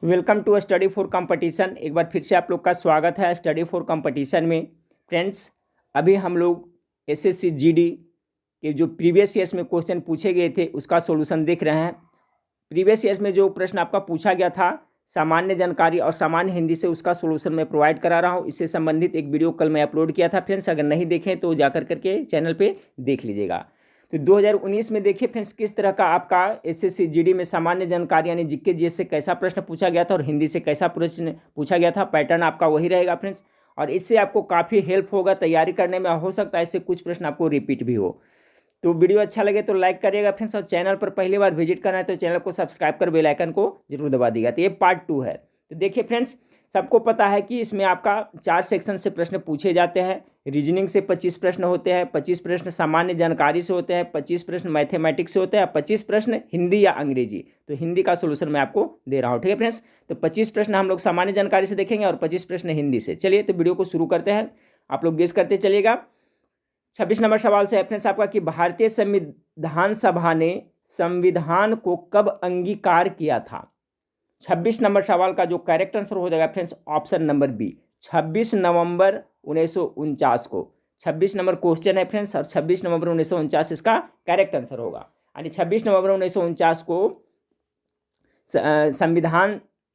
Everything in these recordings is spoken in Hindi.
Welcome to study for competition. एक बार फिर से आप लोग का स्वागत है स्टडी फॉर कंपटीशन में। फ्रेंड्स, अभी हम लोग एसएससी जीडी के जो प्रीवियस ईयर्स में क्वेश्चन पूछे गए थे उसका सॉल्यूशन देख रहे हैं। प्रीवियस ईयर्स में जो प्रश्न आपका पूछा गया था सामान्य जानकारी और सामान्य हिंदी से, उसका सॉल्यूशन मैं प्रोवाइड करा रहा हूँ। इससे संबंधित एक वीडियो कल मैं अपलोड किया था फ्रेंड्स, अगर नहीं देखें तो जाकर करके चैनल पर देख लीजिएगा। तो 2019 में देखिए फ्रेंड्स किस तरह का आपका एसएससी जीडी में सामान्य जानकारी यानी जीके जीएस से कैसा प्रश्न पूछा गया था और हिंदी से कैसा प्रश्न पूछा गया था। पैटर्न आपका वही रहेगा फ्रेंड्स, और इससे आपको काफ़ी हेल्प होगा तैयारी करने में। हो सकता है इससे कुछ प्रश्न आपको रिपीट भी हो। तो वीडियो अच्छा लगे तो लाइक करिएगा फ्रेंड्स, और चैनल पर पहली बार विजिट करना है तो चैनल को सब्सक्राइब कर बेल आइकन को जरूर दबा दीजिएगा। तो ये पार्ट 2 है। तो देखिए फ्रेंड्स, सबको पता है कि इसमें आपका 4 सेक्शन से प्रश्न पूछे जाते हैं। रीजनिंग से 25 प्रश्न होते हैं, 25 प्रश्न सामान्य जानकारी से होते हैं, 25 प्रश्न मैथमेटिक्स से होते हैं, 25 प्रश्न हिंदी या अंग्रेजी। तो हिंदी का सोल्यूशन मैं आपको दे रहा हूँ, ठीक है फ्रेंड्स। तो 25 प्रश्न हम लोग सामान्य जानकारी से देखेंगे और 25 प्रश्न हिंदी से। चलिए तो वीडियो को शुरू करते हैं, आप लोग गेस करते चलिएगा। 26 नंबर सवाल से है फ्रेंड्स आपका कि भारतीय संविधान सभा ने संविधान को कब अंगीकार किया था। 26 नंबर सवाल का जो करेक्ट आंसर हो जाएगा फ्रेंड्स ऑप्शन नंबर बी, 26 नवंबर 1949 को। 26 नंबर क्वेश्चन है फ्रेंड्स, और 26 नवंबर 1949 इसका करेक्ट आंसर होगा। यानी 26 नवंबर 1949 को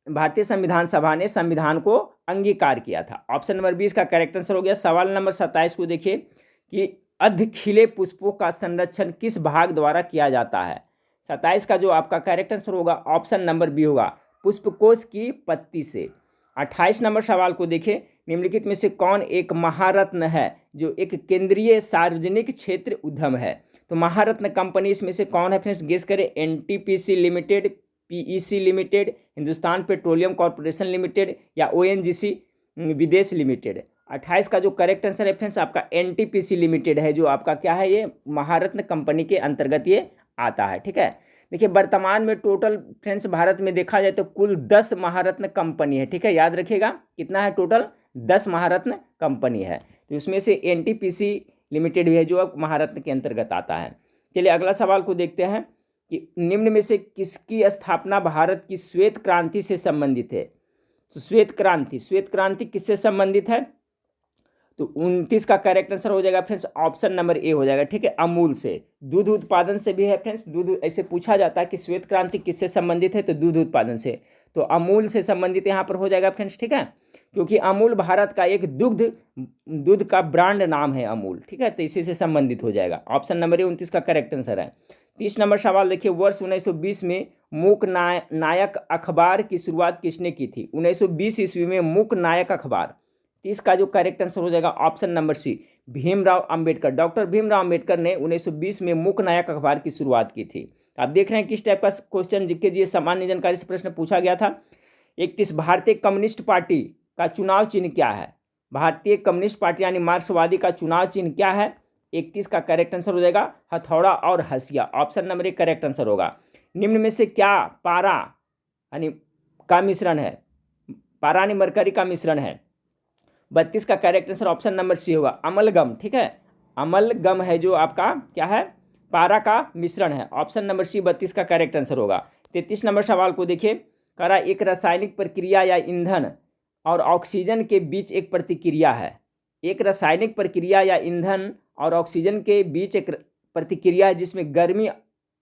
भारतीय संविधान सभा ने संविधान को अंगीकार किया था। ऑप्शन नंबर 20 का करेक्ट आंसर हो गया। सवाल नंबर 27 को देखिए कि अर्ध खिले पुष्पों का संरक्षण किस भाग द्वारा किया जाता है। 27 का जो आपका करेक्ट आंसर होगा ऑप्शन नंबर बी होगा, पुष्पकोश की पत्ती से। 28 नंबर सवाल को देखें, निम्नलिखित में से कौन एक महारत्न है जो एक केंद्रीय सार्वजनिक क्षेत्र उद्यम है। तो महारत्न कंपनी इसमें से कौन है फ्रेंड्स, गेस करें। NTPC limited, PEC limited, Hindustan petroleum corporation limited या ओएनजीसी विदेश लिमिटेड। 28 का जो करेक्ट आंसर है फ्रेंड्स आपका एनटीपीसी लिमिटेड है, जो आपका क्या है, ये महारत्न कंपनी के अंतर्गत ये आता है, ठीक है। देखिए वर्तमान में टोटल फ्रेंड्स भारत में देखा जाए तो कुल 10 महारत्न कंपनी है, ठीक है। याद रखिएगा कितना है टोटल, 10 महारत्न कंपनी है। तो उसमें से एनटीपीसी लिमिटेड भी है जो अब महारत्न के अंतर्गत आता है। चलिए अगला सवाल को देखते हैं कि निम्न में से किसकी स्थापना भारत की श्वेत क्रांति से संबंधित है। तो श्वेत क्रांति किससे संबंधित है। तो 29 का करेक्ट आंसर हो जाएगा फ्रेंड्स ऑप्शन नंबर ए हो जाएगा, ठीक है। अमूल से, दूध उत्पादन से भी है फ्रेंड्स। दूध ऐसे पूछा जाता है कि श्वेत क्रांति किससे संबंधित है, तो दूध उत्पादन से, तो अमूल से संबंधित यहाँ पर हो जाएगा फ्रेंड्स, ठीक है। क्योंकि अमूल भारत का एक दूध का ब्रांड नाम है अमूल, ठीक है। तो इसी से संबंधित हो जाएगा। ऑप्शन नंबर ए 29 का करेक्ट आंसर है। 30 नंबर सवाल देखिए, वर्ष 1920 में मूक नायक अखबार की शुरुआत किसने की थी। 1920 ईस्वी में मूक नायक अखबार। 30 का जो करेक्ट आंसर हो जाएगा option number C, Bhimrao Ambedkar. Doctor Bhimrao Ambedkar ने 1920 में मूक नायक अखबार की शुरुआत की थी। आप देख रहे हैं किस टाइप का क्वेश्चन जीके जी सामान्य जानकारी से प्रश्न पूछा गया था। 31 भारतीय कम्युनिस्ट पार्टी का चुनाव चिन्ह क्या है। भारतीय कम्युनिस्ट पार्टी यानी मार्क्सवादी का चुनाव चिन्ह क्या है। 31 का करेक्ट आंसर हो जाएगा हथौड़ा और हसिया। ऑप्शन नंबर 1 करेक्ट आंसर होगा। निम्न में से क्या पारा यानी का मिश्रण है, पारा यानी मरकरी का मिश्रण है। 32 का correct answer option number C होगा, अमलगम, ठीक है। अमलगम है जो आपका क्या है, पारा का मिश्रण है। ऑप्शन नंबर सी 32 का करेक्ट आंसर होगा। 33 नंबर सवाल को देखिए, करा एक रासायनिक प्रक्रिया या ईंधन और ऑक्सीजन के बीच एक प्रतिक्रिया है। एक रासायनिक प्रक्रिया या ईंधन और ऑक्सीजन के बीच एक प्रतिक्रिया है जिसमें गर्मी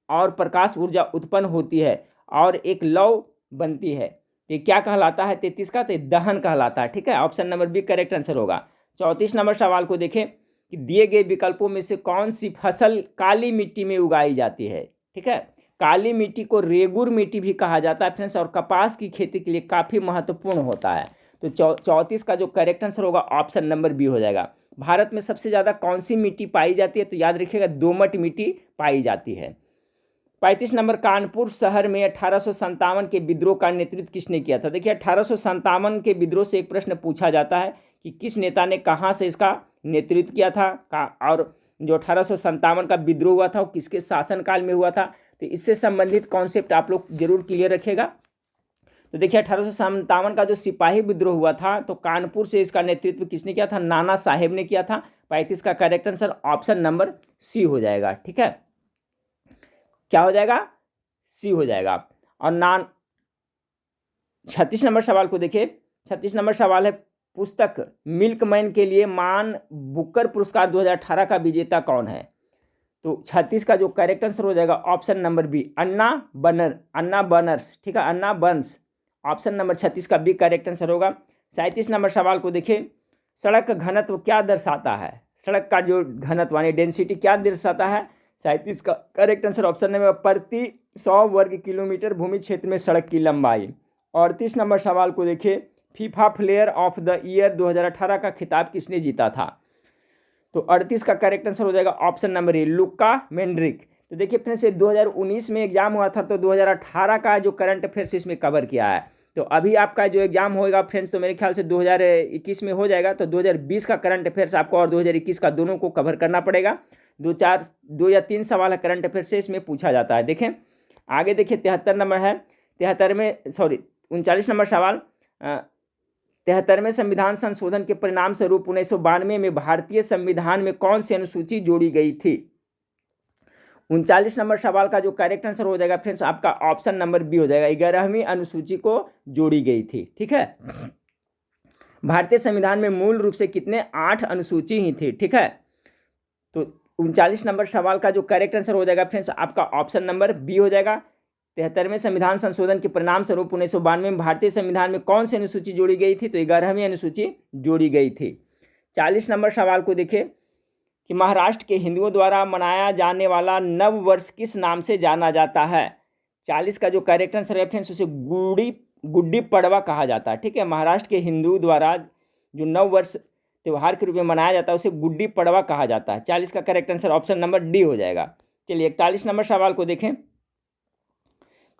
और प्रकाश ऊर्जा उत्पन्न होती है और एक लौ बनती है। ये क्या कहलाता है 33 का, तो दहन कहलाता है, ठीक है। Option number B correct answer होगा। 34 नंबर सवाल को देखें कि दिए गए विकल्पों में से कौन सी फसल काली मिट्टी में उगाई जाती है, ठीक है। काली मिट्टी को रेगुर मिट्टी भी कहा जाता है फ्रेंड्स, और कपास की खेती के लिए काफ़ी महत्वपूर्ण होता है। तो 34 का जो करेक्ट आंसर होगा ऑप्शन नंबर बी हो जाएगा। भारत में सबसे ज़्यादा कौन सी मिट्टी पाई जाती है, तो याद रखिएगा दोमट मिट्टी पाई जाती है। 35 नंबर, कानपुर शहर में 1857 के विद्रोह का नेतृत्व किसने किया था। देखिए 1857 के विद्रोह से एक प्रश्न पूछा जाता है कि किस नेता ने कहाँ से इसका नेतृत्व किया था और जो 1857 का विद्रोह हुआ था वो किसके शासनकाल में हुआ था। तो इससे संबंधित कॉन्सेप्ट आप लोग जरूर क्लियर रखिएगा। तो देखिए 1857 का जो सिपाही विद्रोह हुआ था तो कानपुर से इसका नेतृत्व किसने किया था, नाना साहेब ने किया था। 35 का correct answer option number C हो जाएगा, ठीक है। क्या हो जाएगा, सी हो जाएगा। और 36 नंबर सवाल को देखिए। 36 नंबर सवाल है, पुस्तक मिल्कमैन के लिए मान बुकर पुरस्कार 2018 का विजेता कौन है? तो 36 का जो करेक्ट आंसर हो जाएगा ऑप्शन नंबर बी, अन्ना बर्न्स। ठीक है, अन्ना बर्न्स। ऑप्शन नंबर 36 का बी करेक्ट आंसर होगा। 37 नंबर सवाल को देखिए, सड़क का घनत्व क्या दर्शाता है? सड़क का जो घनत्व यानी डेंसिटी क्या दर्शाता है? 37 का करेक्ट आंसर ऑप्शन नंबर प्रति 100 वर्ग किलोमीटर भूमि क्षेत्र में सड़क की लंबाई। 38 नंबर सवाल को देखिए, FIFA player of the year 2018 का खिताब किसने जीता था? तो 38 का करेक्ट आंसर हो जाएगा ऑप्शन नंबर ए, लुका मेंड्रिक। तो देखिए फ्रेंड्स, ये 2019 में एग्जाम हुआ था, तो 2018 का जो करंट अफेयर्स इसमें कवर किया है। तो अभी आपका जो एग्जाम होएगा फ्रेंड्स, तो मेरे ख्याल से 2021 में हो जाएगा। तो 2020 का करंट अफेयर्स आपको और 2021 का दोनों को कवर करना पड़ेगा। 2 या 3 सवाल है करंट अफेयर्स से इसमें पूछा जाता है। देखें आगे, देखिए 73 नंबर है, 39 नंबर सवाल, 73वें संविधान संशोधन के परिणाम स्वरूप 1992 में भारतीय संविधान में कौन सी अनुसूची जोड़ी गई थी? 39 नंबर सवाल का जो करेक्ट आंसर हो जाएगा फ्रेंड्स आपका ऑप्शन नंबर बी हो जाएगा, 11वीं अनुसूची को जोड़ी गई थी। ठीक है, भारतीय संविधान में मूल रूप से कितने 8 अनुसूची ही थी। ठीक है, तो 39 नंबर सवाल का जो करेक्ट आंसर हो जाएगा फ्रेंड्स आपका ऑप्शन नंबर बी हो जाएगा। 73वें संविधान संशोधन के परिणाम स्वरूप 1992 में भारतीय संविधान में कौन सी अनुसूची जोड़ी गई थी? तो 11वीं अनुसूची जोड़ी गई थी। 40 नंबर सवाल को देखिए कि महाराष्ट्र के हिंदुओं द्वारा मनाया जाने वाला नव वर्ष किस नाम से जाना जाता है? 40 का जो करेक्ट आंसर है फ्रेंड्स उसे गुड्डी पड़वा कहा जाता है। ठीक है, महाराष्ट्र के हिंदू द्वारा जो नव वर्ष त्यौहार के रूप में मनाया जाता है उसे गुड्डी पड़वा कहा जाता है। 40 का correct answer option number D हो जाएगा। चलिए 41 नंबर सवाल को देखें।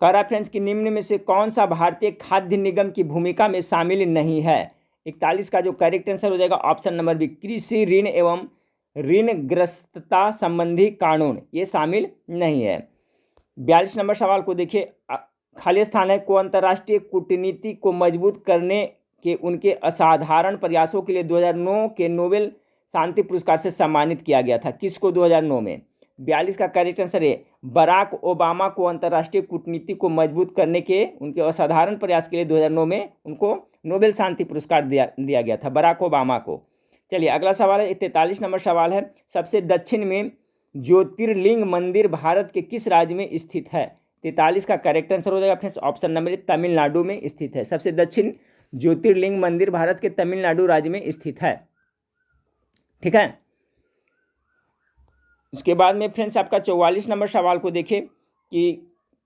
कह रहा फ्रेंड्स कि निम्न में से कौन सा भारतीय खाद्य निगम की भूमिका में शामिल नहीं है? 41 का जो करेक्ट आंसर हो जाएगा ऑप्शन नंबर बी, कृषि ऋण एवं ऋणग्रस्तता संबंधी कानून, ये शामिल नहीं है। 42 नंबर सवाल को देखिए, खालिस्तान को अंतर्राष्ट्रीय कूटनीति को मजबूत करने के उनके असाधारण प्रयासों के लिए 2009 के नोबेल शांति पुरस्कार से सम्मानित किया गया था। किसको 2009 में? 42 का करेक्ट आंसर है बराक ओबामा को अंतर्राष्ट्रीय कूटनीति को मजबूत करने के उनके असाधारण प्रयास के लिए 2009 में उनको नोबेल शांति पुरस्कार दिया गया था, बराक ओबामा को। चलिए अगला सवाल है, 43 नंबर सवाल है, सबसे दक्षिण में ज्योतिर्लिंग मंदिर भारत के किस राज्य में स्थित है? 43 का करेक्ट आंसर हो जाएगा फ्रेंड्स ऑप्शन नंबर, तमिलनाडु में स्थित है। सबसे दक्षिण ज्योतिर्लिंग मंदिर भारत के तमिलनाडु राज्य में स्थित है। ठीक है, इसके बाद में फ्रेंड्स आपका 44 नंबर सवाल को देखें कि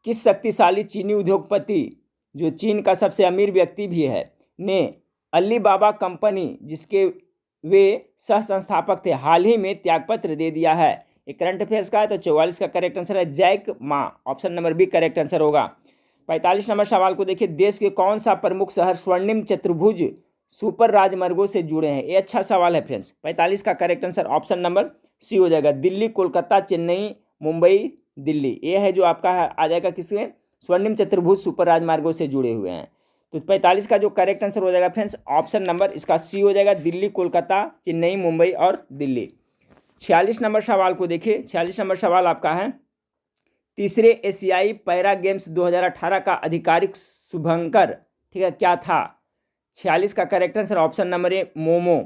किस शक्तिशाली चीनी उद्योगपति, जो चीन का सबसे अमीर व्यक्ति भी है, ने अलीबाबा कंपनी, जिसके वे सह संस्थापक थे, हाल ही में त्यागपत्र दे दिया है? एक करंट अफेयर्स का है। तो 44 का करेक्ट आंसर है Jack Ma, option number B correct answer होगा। 45 नंबर सवाल को देखिए, देश के कौन सा प्रमुख शहर स्वर्णिम चतुर्भुज सुपर राजमार्गों से जुड़े हैं? ये अच्छा सवाल है फ्रेंड्स। 45 का correct answer option number C हो जाएगा, दिल्ली, कोलकाता, चेन्नई, मुंबई, दिल्ली। ये है जो आपका आ जाएगा किसमें? स्वर्णिम चतुर्भुज सुपर राजमार्गों से जुड़े हुए हैं। तो 45 का जो करेक्ट आंसर हो जाएगा फ्रेंड्स ऑप्शन नंबर इसका सी हो जाएगा, दिल्ली, कोलकाता, चेन्नई, मुंबई और दिल्ली। 46 नंबर सवाल को देखिए। 46 नंबर सवाल आपका है, तीसरे एशियाई पैरा गेम्स 2018 का आधिकारिक शुभंकर, ठीक है, क्या था? 46 का correct answer option number A, momo.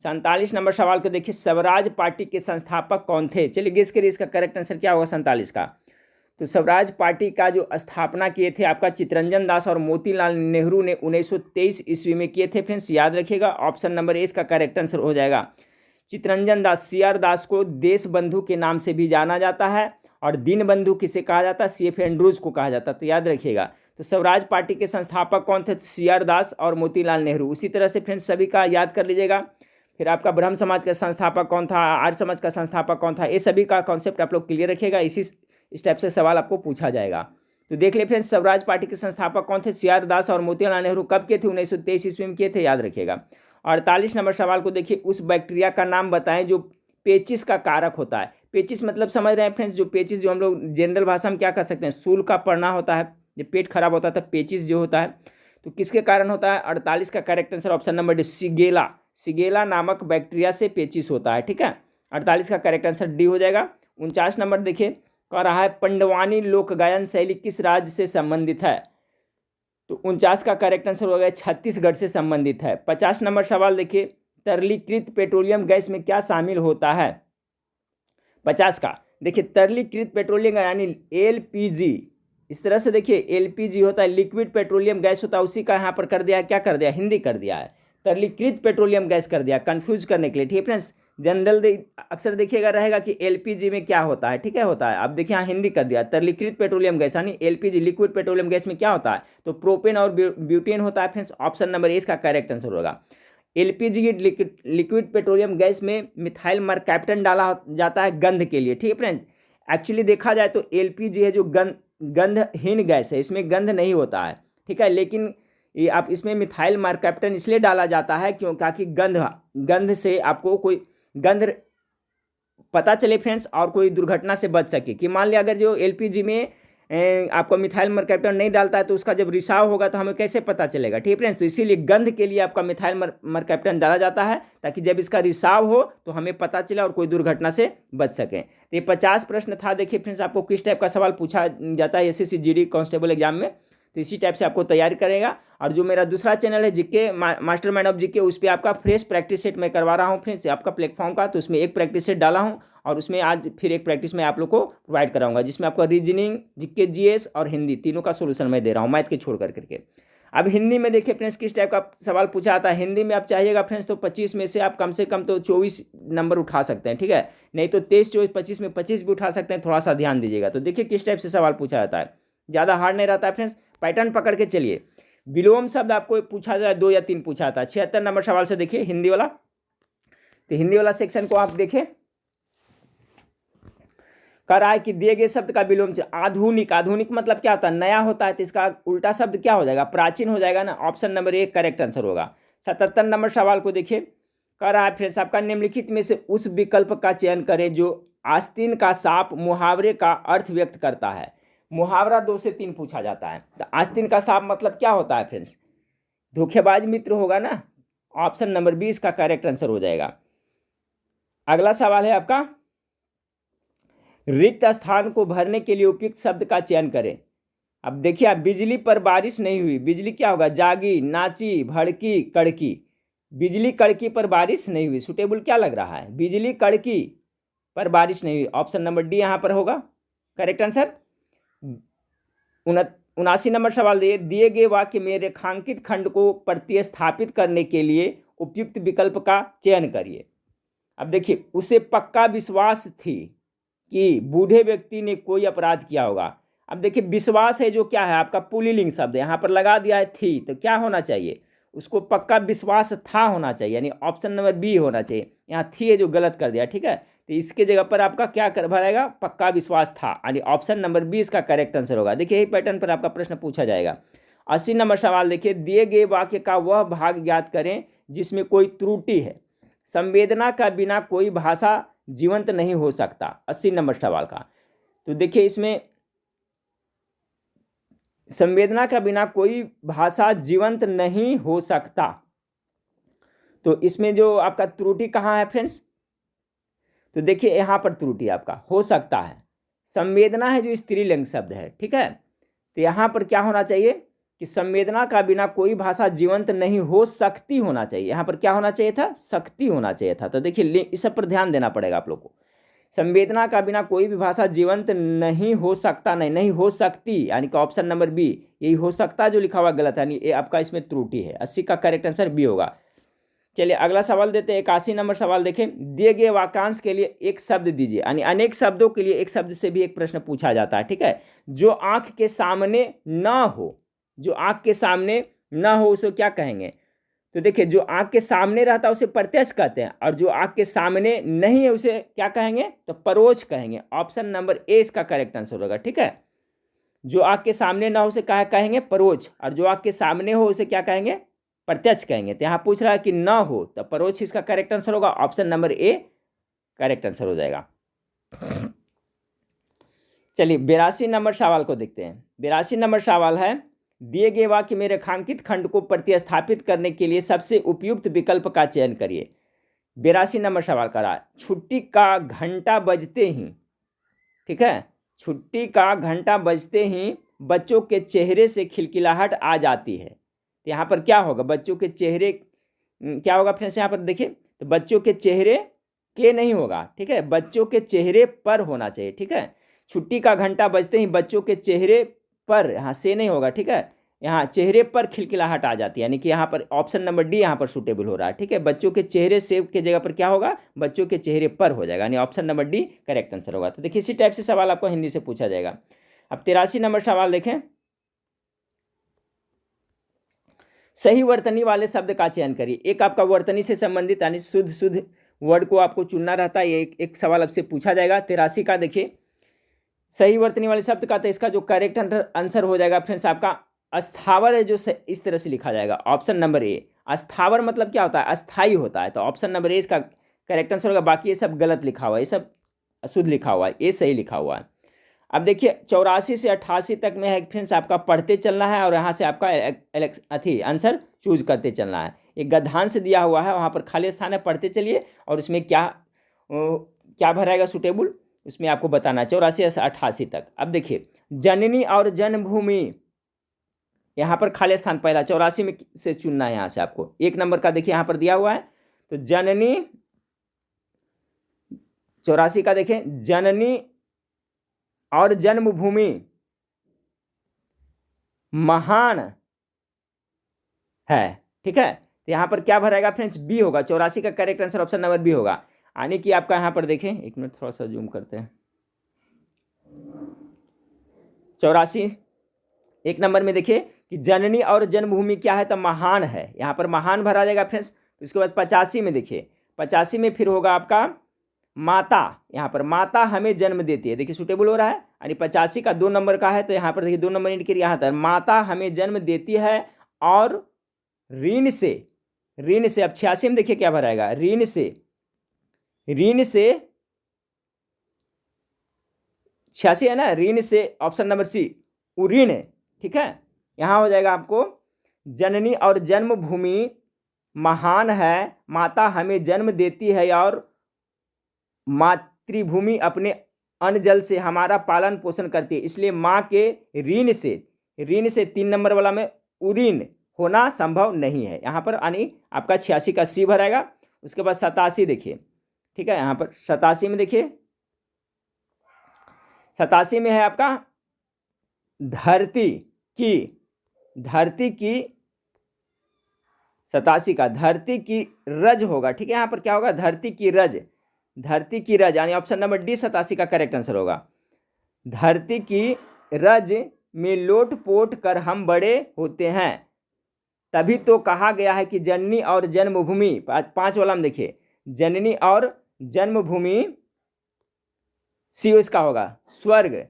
47 number सवाल को देखिए, स्वराज पार्टी के संस्थापक कौन थे? चलिए गेस करिए इसका करेक्ट आंसर क्या होगा 47 का। तो स्वराज पार्टी का जो स्थापना किए थे आपका चितरंजन दास और मोतीलाल नेहरू ने 1923 ईस्वी में किए थे फ्रेंड्स, याद रखिएगा। ऑप्शन नंबर ए इसका करेक्ट आंसर हो जाएगा। चितरंजन दास, CR दास को देश बंधु के नाम से भी जाना जाता है और दीन बंधु किसे कहा जाता है? CF एंड्रूज को कहा जाता है, तो याद रखिएगा। तो स्वराज पार्टी के संस्थापक कौन थे? CR दास और मोतीलाल नेहरू। उसी तरह से फ्रेंड्स सभी का याद कर लीजिएगा। फिर आपका ब्रह्म समाज का संस्थापक कौन था, आर्य समाज का संस्थापक कौन था, ये सभी का कॉन्सेप्ट आप लोग क्लियर रखिएगा। इस टाइप से सवाल आपको पूछा जाएगा। तो देख ले फ्रेंड्स, स्वराज पार्टी के संस्थापक कौन थे? CR दास और मोतीलाल नेहरू। कब किए थे? 1923 ईस्वी में किए थे, याद रखिएगा। 48 नंबर सवाल को देखिए, उस बैक्टीरिया का नाम बताएं जो पेचिस का कारक होता है। पेचिस मतलब समझ रहे हैं फ्रेंड्स, जो पेचिस जो हम लोग जनरल भाषा में क्या कर सकते हैं, सूल का पड़ना होता है, जब पेट खराब होता है तब पेचिस जो होता है, तो किसके कारण होता है? 48 का correct answer option number D, Shigella नामक बैक्टीरिया से पेचिस होता है। ठीक है, 48 का करेक्ट आंसर डी हो जाएगा। 49 नंबर देखिए, कह रहा है पंडवानी लोक गायन शैली किस राज्य से संबंधित है? तो 49 का करेक्ट आंसर हो गया छत्तीसगढ़ से संबंधित है। 50 नंबर सवाल देखिए, तरलीकृत पेट्रोलियम गैस में क्या शामिल होता है। 50 का देखिए, तरलीकृत पेट्रोलियम यानी एलपीजी, इस तरह से देखिए एलपीजी होता है, लिक्विड पेट्रोलियम गैस होता है, उसी का यहाँ पर कर दिया, क्या कर दिया, हिंदी कर दिया है, तरलीकृत पेट्रोलियम गैस कर दिया कंफ्यूज करने के लिए। ठीक है फ्रेंड्स, जनरल अक्सर देखिएगा रहेगा कि एलपीजी में क्या होता है, ठीक है होता है, अब देखिए यहाँ हिंदी कर दिया, तरलीकृत पेट्रोलियम गैस यानी एलपीजी लिक्विड पेट्रोलियम गैस में क्या होता है, तो प्रोपेन और ब्यूटेन होता है फ्रेंड्स। ऑप्शन नंबर ए इसका करेक्ट आंसर होगा। एलपीजी लिक्विड पेट्रोलियम गैस में मिथाइल मरकैप्टन डाला जाता है गंध के लिए। ठीक है फ्रेंड्स, एक्चुअली देखा जाए तो एलपीजी है जो गंधहीन गैस है, इसमें गंध नहीं होता है, ठीक है, लेकिन ये आप इसमें मिथाइल मरकैप्टन इसलिए डाला जाता है क्यों, ताकि गंध से आपको कोई गंध पता चले फ्रेंड्स और कोई दुर्घटना से बच सके। कि मान लिया अगर जो एलपीजी में आपको मिथाइल मरकैप्टन नहीं डालता है तो उसका जब रिसाव होगा तो हमें कैसे पता चलेगा। ठीक है फ्रेंड्स, तो इसीलिए गंध के लिए आपका मिथाइल मरकैप्टन डाला जाता है ताकि जब इसका रिसाव हो तो हमें पता चले और कोई दुर्घटना से बच सके। तो ये 50 प्रश्न था। देखिए फ्रेंड्स, आपको किस टाइप का सवाल पूछा जाता है एसएससी जीडी कांस्टेबल एग्जाम में, तो इसी टाइप से आपको तैयारी करेगा। और जो मेरा दूसरा चैनल है जीके मास्टरमाइंड ऑफ जीके, उस पर आपका फ्रेश प्रैक्टिस सेट मैं करवा रहा हूँ फ्रेंड्स, आपका प्लेटफॉर्म का, तो उसमें एक प्रैक्टिस सेट डाला हूँ और उसमें आज फिर एक प्रैक्टिस मैं आप लोग को प्रोवाइड कराऊंगा, जिसमें आपका रीजनिंग, जीके, जीएस और हिंदी तीनों का सोल्यूशन मैं दे रहा हूँ, मैथ के छोड़ करके। अब हिंदी में देखिए फ्रेंड्स किस टाइप का सवाल पूछा आता है। हिंदी में आप चाहिएगा फ्रेंड्स तो 25 में से आप कम से कम तो 24 नंबर उठा सकते हैं, ठीक है, नहीं तो 23, 24, 25 में 25 भी उठा सकते हैं, थोड़ा सा ध्यान दीजिएगा। तो देखिए किस टाइप से सवाल पूछा जाता है, ज़्यादा हार्ड नहीं रहता है फ्रेंड्स, पैटर्न पकड़ के चलिए। विलोम शब्द आपको पूछा जाए 2 या 3 पूछा था। 76 नंबर सवाल से देखिए हिंदी वाला, तो हिंदी वाला सेक्शन को आप देखें, कह रहा है कि दिए गए शब्द का विलोम आधुनिक। आधुनिक मतलब क्या होता है, नया होता है, तो इसका उल्टा शब्द क्या हो जाएगा, प्राचीन हो जाएगा ना। Option number A correct answer होगा। 77 नंबर सवाल को देखिए, कह रहा है फ्रेंड्स आपका निम्नलिखित में से उस विकल्प का चयन करें जो आस्तीन का सांप मुहावरे का अर्थ व्यक्त करता है। मुहावरा 2 से 3 पूछा जाता है, तो आस्तीन का सांप मतलब क्या होता है फ्रेंड्स, धोखेबाज मित्र होगा ना। ऑप्शन नंबर 20 का करेक्ट आंसर हो जाएगा। अगला सवाल है आपका, रिक्त स्थान को भरने के लिए उपयुक्त शब्द का चयन करें। अब देखिए आप, बिजली पर बारिश नहीं हुई, बिजली क्या होगा, जागी, नाची, भड़की, कड़की। बिजली कड़की पर बारिश नहीं हुई, सुटेबल क्या लग रहा है, बिजली कड़की पर बारिश नहीं हुई। ऑप्शन नंबर डी यहाँ पर होगा करेक्ट आंसर। 79 नंबर सवाल दिए गए वाक्य में रेखांकित खंड को प्रतिस्थापित करने के लिए उपयुक्त विकल्प का चयन करिए। अब देखिए, उसे पक्का विश्वास थी कि बूढ़े व्यक्ति ने कोई अपराध किया होगा। अब देखिए विश्वास है जो क्या है आपका पुल्लिंग शब्द, यहाँ पर लगा दिया है थी, तो क्या होना चाहिए, उसको पक्का विश्वास था होना चाहिए, यानी ऑप्शन नंबर बी होना चाहिए। यहाँ थी है जो गलत कर दिया, ठीक है, तो इसके जगह पर आपका क्या कर भरेगा, पक्का विश्वास था, यानी ऑप्शन नंबर 20 का करेक्ट आंसर होगा। देखिए यही पैटर्न पर आपका प्रश्न पूछा जाएगा। 80 नंबर सवाल देखिए, दिए गए वाक्य का वह भाग ज्ञात करें जिसमें कोई त्रुटि है। संवेदना का बिना कोई भाषा जीवंत नहीं हो सकता। 80 नंबर सवाल का, तो देखिए इसमें संवेदना का बिना कोई भाषा जीवंत नहीं हो सकता, तो इसमें जो आपका त्रुटि कहाँ है फ्रेंड्स, तो देखिए यहाँ पर त्रुटि आपका हो सकता है। संवेदना है जो स्त्रीलिंग शब्द है, ठीक है, तो यहाँ पर क्या होना चाहिए कि संवेदना का बिना कोई भाषा जीवंत नहीं हो सकती होना चाहिए, यहाँ पर क्या होना चाहिए था, शक्ति होना चाहिए था। तो देखिए इस सब पर ध्यान देना पड़ेगा आप लोग को। संवेदना का बिना कोई भी भाषा जीवंत नहीं हो सकता, नहीं हो सकती, यानी कि ऑप्शन नंबर बी, यही हो सकता जो लिखा हुआ गलत है, यानी ये आपका इसमें त्रुटि है। 80 का करेक्ट आंसर बी होगा। चलिए अगला सवाल देते हैं। 81 नंबर सवाल देखें, दिए गए वाक्यांश के लिए एक शब्द दीजिए, यानी अनेक शब्दों के लिए एक शब्द से भी एक प्रश्न पूछा जाता है, ठीक है, जो आंख के सामने ना हो, जो आंख के सामने ना हो उसे क्या कहेंगे, तो देखिए जो आंख के सामने रहता है उसे प्रत्यक्ष कहते हैं, और जो आंख के सामने नहीं है उसे क्या कहेंगे, तो परोक्ष कहेंगे। ऑप्शन नंबर ए इसका करेक्ट आंसर होगा, ठीक है, जो आंख के सामने ना हो उसे कहेंगे परोक्ष, और जो आंख के सामने हो उसे क्या कहेंगे, प्रत्यक्ष कहेंगे। तो यहाँ पूछ रहा है कि ना हो, तो परोक्ष इसका करेक्ट आंसर होगा। Option number A correct answer हो जाएगा। चलिए 82 नंबर सवाल को देखते हैं। 82 नंबर सवाल है, दिए गए वाक्य में रेखांकित खंड को प्रतिस्थापित करने के लिए सबसे उपयुक्त विकल्प का चयन करिए। 82 नंबर सवाल का रहा, छुट्टी का घंटा बजते ही, ठीक है, छुट्टी का घंटा बजते ही बच्चों के चेहरे से खिलखिलाहट आ जाती है। तो यहाँ पर क्या होगा, बच्चों के चेहरे क्या होगा फ्रेंड्स, यहाँ पर देखिए तो बच्चों के चेहरे के नहीं होगा, ठीक है, बच्चों के चेहरे पर होना चाहिए, ठीक है। छुट्टी का घंटा बजते ही बच्चों के चेहरे पर, यहाँ से नहीं होगा, ठीक है, यहाँ चेहरे पर खिलखिलाहट आ जाती है, यानी कि यहाँ पर ऑप्शन नंबर डी यहाँ पर सूटेबल हो रहा है, ठीक है। बच्चों के चेहरे से के जगह पर क्या होगा, बच्चों के चेहरे पर हो जाएगा, यानी option number D correct answer होगा। तो देखिए इसी टाइप से सवाल आपको हिंदी से पूछा जाएगा। अब 83 नंबर सवाल देखें, सही वर्तनी वाले शब्द का चयन करिए। एक आपका वर्तनी से संबंधित यानी शुद्ध वर्ड को आपको चुनना रहता है, ये एक सवाल आपसे पूछा जाएगा। 83 का देखिए सही वर्तनी वाले शब्द का, तो इसका जो करेक्ट आंसर हो जाएगा फ्रेंड्स आपका अस्थावर है, जो इस तरह से लिखा जाएगा, ऑप्शन नंबर ए। अस्थावर मतलब क्या होता है, अस्थाई होता है, तो ऑप्शन नंबर ए इसका करेक्ट आंसर होगा। बाकी ये सब गलत लिखा हुआ है, ये सब अशुद्ध लिखा हुआ है, ये सही लिखा हुआ है। अब देखिए 84 से 88 तक में है फ्रेंड्स आपका पढ़ते चलना है, और यहाँ से आपका आंसर चूज करते चलना है। एक गद्यांश दिया हुआ है, वहाँ पर खाली स्थान है, पढ़ते चलिए और उसमें क्या भराएगा सुटेबल, उसमें आपको बताना है 84 से 88 तक। अब देखिए जननी और जन्मभूमि, यहाँ पर खाली स्थान पहला 84 में से चुनना है, यहाँ से आपको 1 नंबर का देखिए यहाँ पर दिया हुआ है, तो जननी 84 का देखें, जननी और जन्मभूमि महान है, ठीक है। तो यहाँ पर क्या भराएगा फ्रेंड्स, बी होगा, 84 का correct answer option number B होगा। यानी कि आपका यहाँ पर देखें, एक मिनट थोड़ा सा जूम करते हैं, 84 1 नंबर में देखिए कि जननी और जन्मभूमि क्या है, तो महान है, यहाँ पर महान भरा जाएगा फ्रेंड्स। तो इसके बाद 85 में देखिए, 85 में फिर होगा आपका माता, यहाँ पर माता हमें जन्म देती है, देखिए सूटेबल हो रहा है, यानी 85 का 2 नंबर का है, तो यहाँ पर देखिए 2 नंबर इंडिकेट यहाँ पर माता हमें जन्म देती है और ऋण से अब 86 में देखिए क्या भराएगा, ऋण से 86 है ना, ऋण से ऑप्शन नंबर सी उऋण, ठीक है। यहाँ हो जाएगा आपको जननी और जन्मभूमि महान है, माता हमें जन्म देती है और मातृभूमि अपने अन्न जल से हमारा पालन पोषण करती है, इसलिए माँ के ऋण से 3 नंबर वाला में उऋण होना संभव नहीं है। यहाँ पर यानी आपका 86 का सी भराएगा। उसके बाद 87 देखिए, ठीक है, यहाँ पर 87 में देखिए, 87 में है आपका धरती की 87 का धरती की रज होगा, ठीक है। यहाँ पर क्या होगा, धरती की रज यानी ऑप्शन नंबर डी 87 का करेक्ट आंसर होगा। धरती की रज में लोट पोट कर हम बड़े होते हैं, तभी तो कहा गया है कि जननी और जन्मभूमि, 5 वाला में देखिए, जननी और जन्मभूमि सी इसका होगा स्वर्ग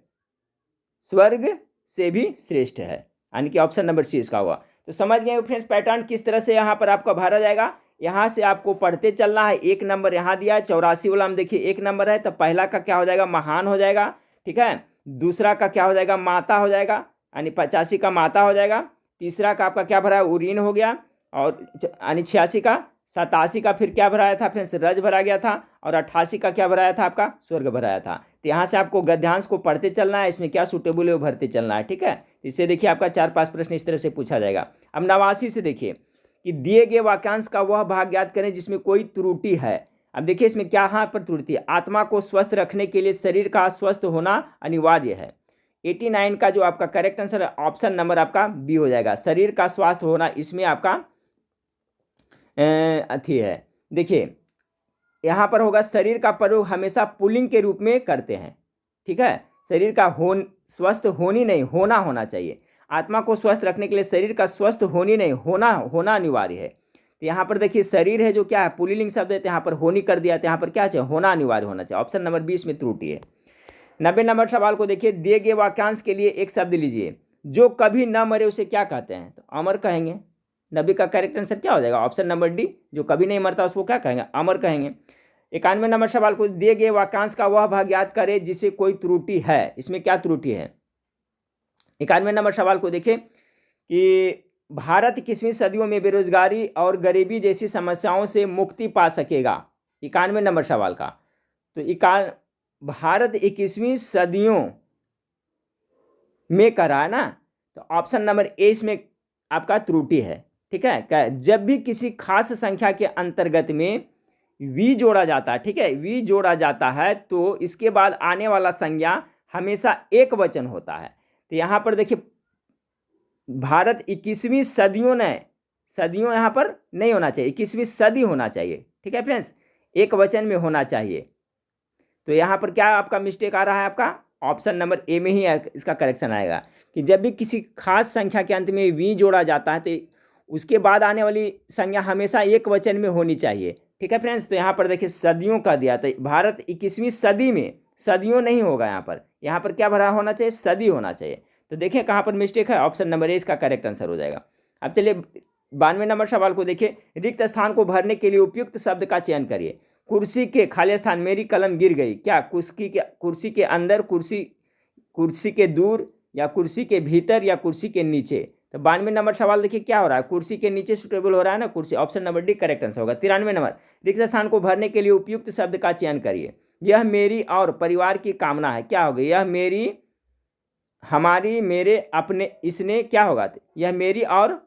से भी श्रेष्ठ है, यानी कि ऑप्शन नंबर सी इसका होगा। तो समझ गए फ्रेंड्स पैटर्न किस तरह से यहाँ पर आपका भरा जाएगा। यहाँ से आपको पढ़ते चलना है, 1 नंबर यहाँ दिया है, 84 वाला में देखिए 1 नंबर है, तो पहला का क्या हो जाएगा, महान हो जाएगा, ठीक है। दूसरा का क्या हो जाएगा, माता हो जाएगा, यानी 85 का माता हो जाएगा। तीसरा का आपका क्या भरा है, उऋण हो गया, और यानी 86 का। 87 का फिर क्या भराया था फ्रेंड्स, रज भरा गया था, और 88 का क्या भराया था, आपका स्वर्ग भराया था। तो यहाँ से आपको गद्यांश को पढ़ते चलना है, इसमें क्या सूटेबल है वो भरते चलना है, ठीक है। इससे देखिए आपका 4-5 प्रश्न इस तरह से पूछा जाएगा। अब 89 से देखिए कि दिए गए वाक्यांश का वह भाग ज्ञात करें जिसमें कोई त्रुटि है। अब देखिए इसमें क्या यहाँ पर त्रुटि है, आत्मा को स्वस्थ रखने के लिए शरीर का स्वस्थ होना अनिवार्य है। 89 का जो आपका करेक्ट आंसर है ऑप्शन नंबर आपका बी हो जाएगा, शरीर का स्वास्थ्य होना, इसमें आपका अथी है। देखिए यहाँ पर होगा शरीर का प्रयोग हमेशा पुल्लिंग के रूप में करते हैं, ठीक है। शरीर का स्वस्थ होनी नहीं होना चाहिए। आत्मा को स्वस्थ रखने के लिए शरीर का स्वस्थ होनी नहीं होना अनिवार्य है। तो यहाँ पर देखिए शरीर है जो क्या है पुल्लिंग शब्द है, तो यहाँ पर होनी कर दिया, तो यहाँ पर क्या चाहिए, होना अनिवार्य होना चाहिए। ऑप्शन नंबर 20 में त्रुटि है। 90 नंबर सवाल को देखिए, दिए गए वाक्यांश के लिए एक शब्द लीजिए, जो कभी न मरे उसे क्या कहते हैं, तो अमर कहेंगे। 90 का करेक्ट आंसर क्या हो जाएगा, ऑप्शन नंबर डी, जो कभी नहीं मरता उसको क्या कहेंगे, अमर कहेंगे। 91 नंबर सवाल को, दिए गए वाक्यांश का वह भाग याद करे जिसे कोई त्रुटि है, इसमें क्या त्रुटि है। 91 नंबर सवाल को देखिए कि भारत 21वीं सदियों में बेरोजगारी और गरीबी जैसी समस्याओं से मुक्ति पा सकेगा। 91 नंबर सवाल का, तो भारत 21वीं सदियों में कर रहा है ना, तो ऑप्शन नंबर ए इसमें आपका त्रुटि है। ठीक है, जब भी किसी खास संख्या के अंतर्गत में वी जोड़ा जाता है, ठीक है, वी जोड़ा जाता है तो इसके बाद आने वाला संज्ञा हमेशा एक वचन होता है। तो यहाँ पर देखिए भारत 21वीं सदियों यहाँ पर नहीं होना चाहिए, 21वीं सदी होना चाहिए। ठीक है फ्रेंड्स, एक वचन में होना चाहिए। तो यहाँ पर क्या आपका मिस्टेक आ रहा है, आपका ऑप्शन नंबर ए में ही इसका करेक्शन आएगा कि जब भी किसी खास संख्या के अंत में वी जोड़ा जाता है तो उसके बाद आने वाली संज्ञा हमेशा एक वचन में होनी चाहिए। ठीक है फ्रेंड्स, तो यहाँ पर देखिए सदियों का दिया, तो भारत 21वीं सदी में, सदियों नहीं होगा यहाँ पर क्या भरा होना चाहिए, सदी होना चाहिए। तो देखिए कहाँ पर मिस्टेक है, ऑप्शन नंबर ए इसका करेक्ट आंसर हो जाएगा। अब चलिए 92 नंबर सवाल को देखिए, रिक्त स्थान को भरने के लिए उपयुक्त शब्द का चयन करिए। कुर्सी के खाली स्थान, मेरी कलम गिर गई, क्या कुर्सी के अंदर, कुर्सी के दूर, या कुर्सी के भीतर, या कुर्सी के नीचे। तो 92 नंबर सवाल देखिए क्या हो रहा है, कुर्सी के नीचे सुटेबल हो रहा है ना, कुर्सी, option number D correct answer होगा। 93 नंबर, रिक्त स्थान को भरने के लिए उपयुक्त शब्द का चयन करिए। यह मेरी और परिवार की कामना है, क्या होगा, यह मेरी, हमारी, मेरे, अपने, इसने, क्या होगा, यह मेरी और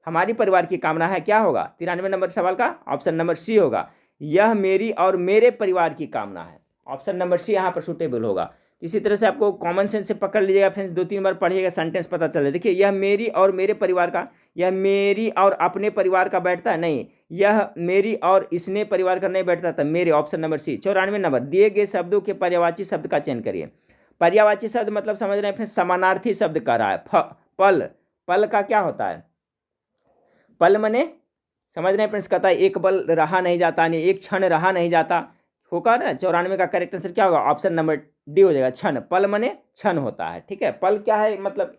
हमारी परिवार की कामना है, क्या होगा 93 नंबर सवाल का ऑप्शन नंबर सी होगा, यह मेरी और मेरे परिवार की कामना है। ऑप्शन नंबर सी यहाँ पर सुटेबल होगा। इसी तरह से आपको कॉमन सेंस से पकड़ लीजिएगा फ्रेंड्स, 2-3 बार पढ़िएगा, सेंटेंस पता चले। देखिए यह मेरी और मेरे परिवार का, यह मेरी और अपने परिवार का बैठता है, नहीं, यह मेरी और इसने परिवार का नहीं बैठता था, मेरे, ऑप्शन नंबर सी। 94 नंबर, दिए गए शब्दों के पर्यायवाची शब्द का चयन करिए। पर्यायवाची शब्द मतलब समझ रहे हैं फ्रेंड्स, समानार्थी शब्द कर रहा है। पल का क्या होता है, पल मने समझ रहे हैं फ्रेंड्स, कहता है एक पल रहा नहीं जाता, नहीं एक क्षण रहा नहीं जाता, होगा ना। 94 का करेक्ट आंसर क्या होगा, ऑप्शन नंबर डी हो जाएगा, क्षण। पल मने क्षण होता है। ठीक है, पल क्या है, मतलब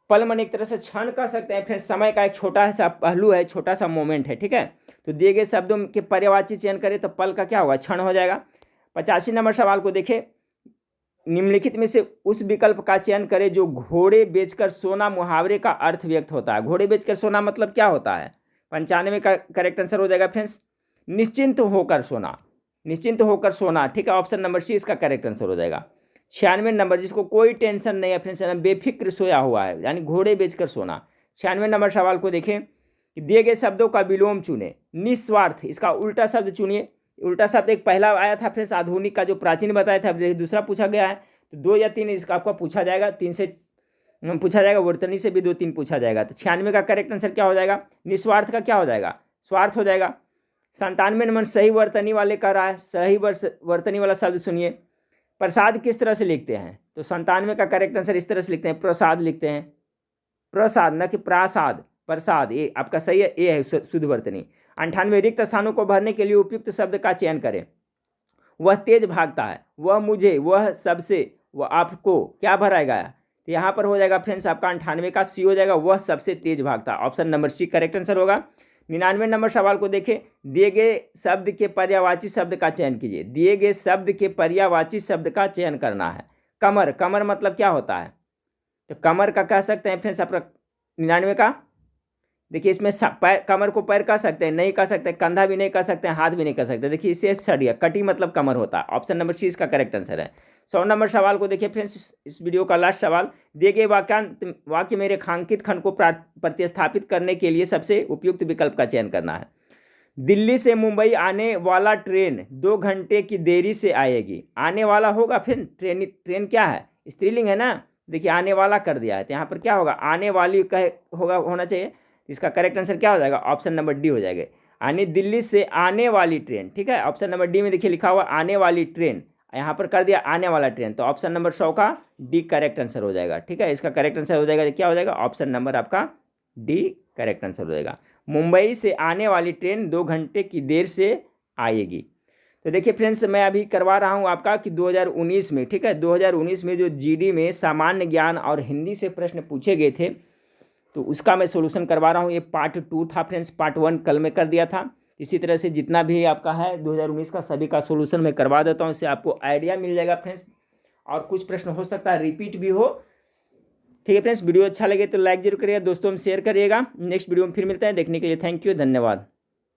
पल मने एक तरह से क्षण कह सकते हैं फ्रेंड्स, समय का एक छोटा सा पहलू है, छोटा सा मोमेंट है। ठीक है, तो दिए गए शब्दों के पर्यायवाची चयन करें तो पल का क्या होगा, क्षण हो जाएगा। 85 नंबर सवाल को देखें, निम्नलिखित में से उस विकल्प का चयन करें जो घोड़े बेचकर सोना मुहावरे का अर्थ व्यक्त होता है। घोड़े बेचकर सोना मतलब क्या होता है, 95 का करेक्ट आंसर हो जाएगा फ्रेंड्स, निश्चिंत होकर सोना, निश्चिंत होकर सोना। ठीक है, ऑप्शन नंबर सी इसका करेक्ट आंसर हो जाएगा। 96 नंबर, जिसको कोई टेंशन नहीं है फ्रेंड्स, बेफिक्र सोया हुआ है, यानी घोड़े बेचकर सोना। 96 नंबर सवाल को देखें कि दिए गए शब्दों का विलोम चुने, निस्वार्थ, इसका उल्टा शब्द चुनिए। उल्टा शब्द एक पहला आया था फ्रेंड्स, आधुनिक का जो प्राचीन बताया था, दूसरा पूछा गया है, तो 2 या 3 इसका आपका पूछा जाएगा, 3 से पूछा जाएगा, वर्तनी से भी 2-3 पूछा जाएगा। तो 96 का करेक्ट आंसर क्या हो जाएगा, निस्वार्थ का क्या हो जाएगा, स्वार्थ हो जाएगा। 97 नंबर, सही वर्तनी वाले का रहा है, सही वर्तनी वाला शब्द सुनिए। प्रसाद किस तरह से लिखते हैं, तो 97 का करेक्ट आंसर इस तरह से लिखते हैं, प्रसाद लिखते हैं, प्रसाद, न कि प्रासाद, प्रसाद, ये आपका सही है, ये है शुद्ध वर्तनी। 98, रिक्त स्थानों को भरने के लिए उपयुक्त शब्द का चयन करें। वह तेज भागता है, वह मुझे, वह सबसे, वह आपको, क्या भराएगा, तो यहाँ पर हो जाएगा फ्रेंड्स आपका 98 का सी हो जाएगा, वह सबसे तेज भागता, option number C correct answer होगा। 99 नंबर सवाल को देखें, दिए गए शब्द के पर्यायवाची शब्द का चयन कीजिए। दिए गए शब्द के पर्यायवाची शब्द का चयन करना है। कमर, कमर मतलब क्या होता है, तो कमर का कह सकते हैं फ्रेंड्स आपका 99 का, देखिए इसमें कमर को पैर कह सकते हैं, नहीं कह सकते, कंधा भी नहीं कह सकते हैं, हाथ भी नहीं कह सकते। देखिए इसे सड़िया, कटी मतलब कमर होता है, ऑप्शन नंबर सी इसका करेक्ट आंसर है। 100 नंबर सवाल को देखिए फ्रेंड्स, इस वीडियो का लास्ट सवाल, दिए गए वाक्य में रेखांकित खंड को प्रतिस्थापित करने के लिए सबसे उपयुक्त विकल्प का चयन करना है। दिल्ली से मुंबई आने वाला ट्रेन 2 घंटे की देरी से आएगी। आने वाला होगा, फिर ट्रेन क्या है, स्त्रीलिंग है ना, देखिए आने वाला कर दिया है, तो यहाँ पर क्या होगा, आने वाली होगा, होना चाहिए। इसका करेक्ट आंसर क्या हो जाएगा, ऑप्शन नंबर डी हो जाएगा, यानी दिल्ली से आने वाली ट्रेन। ठीक है, ऑप्शन नंबर डी में देखिए लिखा हुआ आने वाली ट्रेन, यहाँ पर कर दिया आने वाला ट्रेन, तो ऑप्शन नंबर 100 का डी करेक्ट आंसर हो जाएगा। ठीक है, इसका करेक्ट आंसर हो जाएगा, क्या हो जाएगा, ऑप्शन नंबर आपका डी करेक्ट आंसर हो जाएगा। मुंबई से आने वाली ट्रेन 2 घंटे की देर से आएगी। तो देखिए फ्रेंड्स, मैं अभी करवा रहा हूँ आपका कि 2019 में, ठीक है, 2019 में जो जीडी में सामान्य ज्ञान और हिंदी से प्रश्न पूछे गए थे, तो उसका मैं सोल्यूशन करवा रहा हूँ। ये पार्ट 2 था फ्रेंड्स, पार्ट 1 कल में कर दिया था। इसी तरह से जितना भी आपका है 2019 का सभी का सोल्यूशन मैं करवा देता हूँ, इससे आपको आइडिया मिल जाएगा फ्रेंड्स, और कुछ प्रश्न हो सकता है रिपीट भी हो। ठीक है फ्रेंड्स, वीडियो अच्छा लगे तो लाइक जरूर करिएगा, दोस्तों में शेयर करिएगा। नेक्स्ट वीडियो में फिर मिलते हैं, देखने के लिए थैंक यू, धन्यवाद।